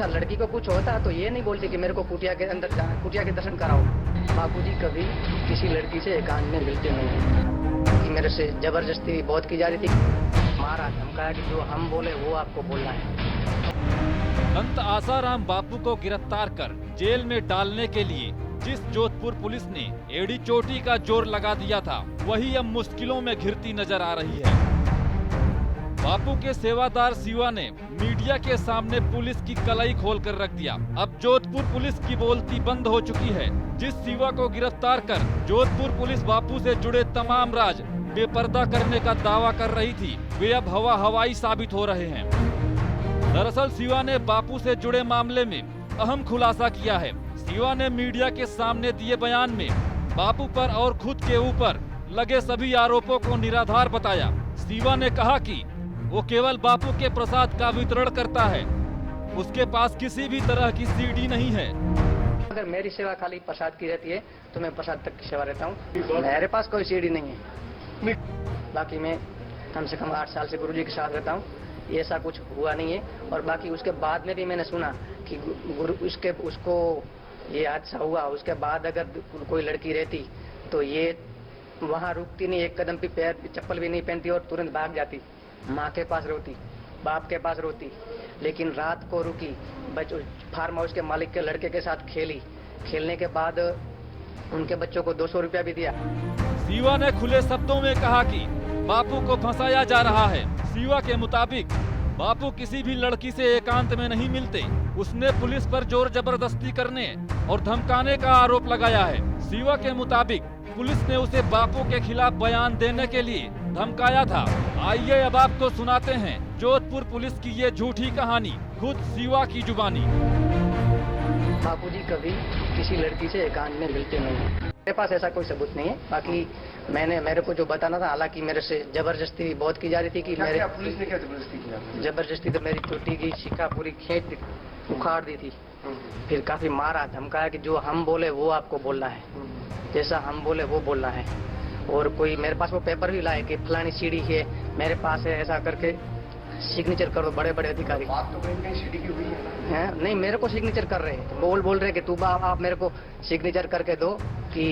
अच्छा लड़की को कुछ होता तो ये नहीं बोलती कि मेरे को कुटिया के अंदर जाना, कुटिया के दर्शन कराओ। बापूजी कभी किसी लड़की से एकांत में मिलते नहीं कि मेरे से जबरदस्ती बहुत की जा रही थी, मारा धमकाया कि जो हम बोले वो आपको बोलना है। संत आसाराम बापू को गिरफ्तार कर जेल में डालने के लिए जिस जोधपुर पुलिस ने एड़ी चोटी का जोर लगा दिया था, वही अब मुश्किलों में घिरती नजर आ रही है। बापू के सेवादार शिवा ने मीडिया के सामने पुलिस की कलाई खोल कर रख दिया। अब जोधपुर पुलिस की बोलती बंद हो चुकी है। जिस शिवा को गिरफ्तार कर जोधपुर पुलिस बापू से जुड़े तमाम राज बेपर्दा करने का दावा कर रही थी, वे अब हवाई साबित हो रहे हैं। दरअसल शिवा ने बापू से जुड़े मामले में अहम खुलासा किया है। शिवा ने मीडिया के सामने दिए बयान में बापू पर और खुद के ऊपर लगे सभी आरोपों को निराधार बताया। शिवा ने कहा कि वो केवल बापू के प्रसाद का वितरण करता है, उसके पास किसी भी तरह की सीडी नहीं है। अगर मेरी सेवा खाली प्रसाद की रहती है तो मैं प्रसाद तक की सेवा रहता हूँ, मेरे पास कोई सीडी नहीं है। बाकी मैं कम से कम 8 साल से गुरुजी के साथ रहता हूँ, ऐसा कुछ हुआ नहीं है। और बाकी उसके बाद में भी मैंने सुना कि उसको ये हादसा हुआ, उसके बाद अगर कोई लड़की रहती तो ये वहाँ रुकती नहीं, एक कदम भी पैर चप्पल भी नहीं पहनती और तुरंत भाग जाती, माँ के पास रोती, बाप के पास रोती। लेकिन रात को रुकी, फार्म हाउस के मालिक के लड़के के साथ खेली, खेलने के बाद उनके बच्चों को 200 रुपया भी दिया। शिवा ने खुले शब्दों में कहा कि बापू को फंसाया जा रहा है। शिवा के मुताबिक बापू किसी भी लड़की से एकांत में नहीं मिलते। उसने पुलिस पर जोर जबरदस्ती करने और धमकाने का आरोप लगाया है। शिवा के मुताबिक पुलिस ने उसे बापू के खिलाफ बयान देने के लिए धमकाया था। आइए अब आपको सुनाते हैं जोधपुर पुलिस की ये झूठी कहानी, खुद शिवा की जुबानी। बापूजी कभी किसी लड़की से एकांत में मिलते नहीं, मेरे पास ऐसा कोई सबूत नहीं है। बाकी मेरे को जो बताना था, हालांकि मेरे से जबरदस्ती बहुत की जा रही थी कि मेरे पुलिस ने क्या जबरदस्ती किया? जबरदस्ती तो मेरी चोटी की शिका पूरी खींच उखाड़ दी थी, फिर काफी मारा धमकाया कि जो हम बोले वो आपको बोलना है, जैसा हम बोले वो बोलना है। और कोई मेरे पास वो पेपर भी लाए कि फलानी सीडी है मेरे पास है, ऐसा करके सिग्नेचर कर दो बड़े बड़े अधिकारी। बात तो कहीं सीडी की हुई है? नहीं, मेरे को सिग्नेचर कर रहे हैं, बोल रहे कि तू आप मेरे को सिग्नेचर करके दो कि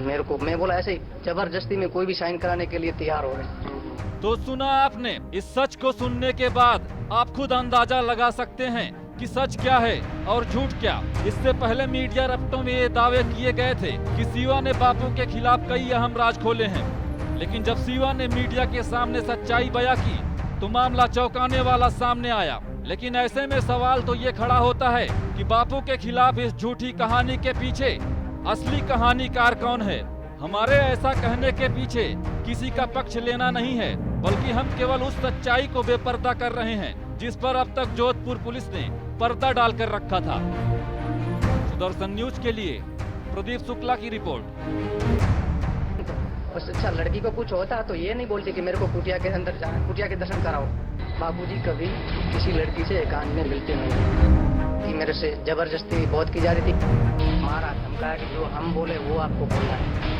मेरे को। मैं बोला ऐसे ही जबरदस्ती में कोई भी साइन कराने के लिए तैयार हो रहे। तो सुना आपने। इस सच को सुनने के बाद आप खुद अंदाजा लगा सकते हैं कि सच क्या है और झूठ क्या। इससे पहले मीडिया रफ्तों में ये दावे किए गए थे कि शिवा ने बापू के खिलाफ कई अहम राज खोले हैं, लेकिन जब शिवा ने मीडिया के सामने सच्चाई बयां की तो मामला चौंकाने वाला सामने आया। लेकिन ऐसे में सवाल तो ये खड़ा होता है कि बापू के खिलाफ इस झूठी कहानी के पीछे असली कहानीकार कौन है। हमारे ऐसा कहने के पीछे किसी का पक्ष लेना नहीं है, बल्कि हम केवल उस सच्चाई को बेपर्दा कर रहे हैं जिस पर अब तक जोधपुर पुलिस ने पर्दा डालकर रखा था। सुदर्शन न्यूज के लिए प्रदीप शुक्ला की रिपोर्ट। अच्छा लड़की को कुछ होता तो ये नहीं बोलती कि मेरे को कुटिया के अंदर जाना, कुटिया के दर्शन कराओ। बापूजी कभी किसी लड़की से एकांत में मिलते नहीं कि मेरे से जबरदस्ती बहुत की जा रही थी, मारा धमकाया कि जो हम बोले वो आपको बोलना है।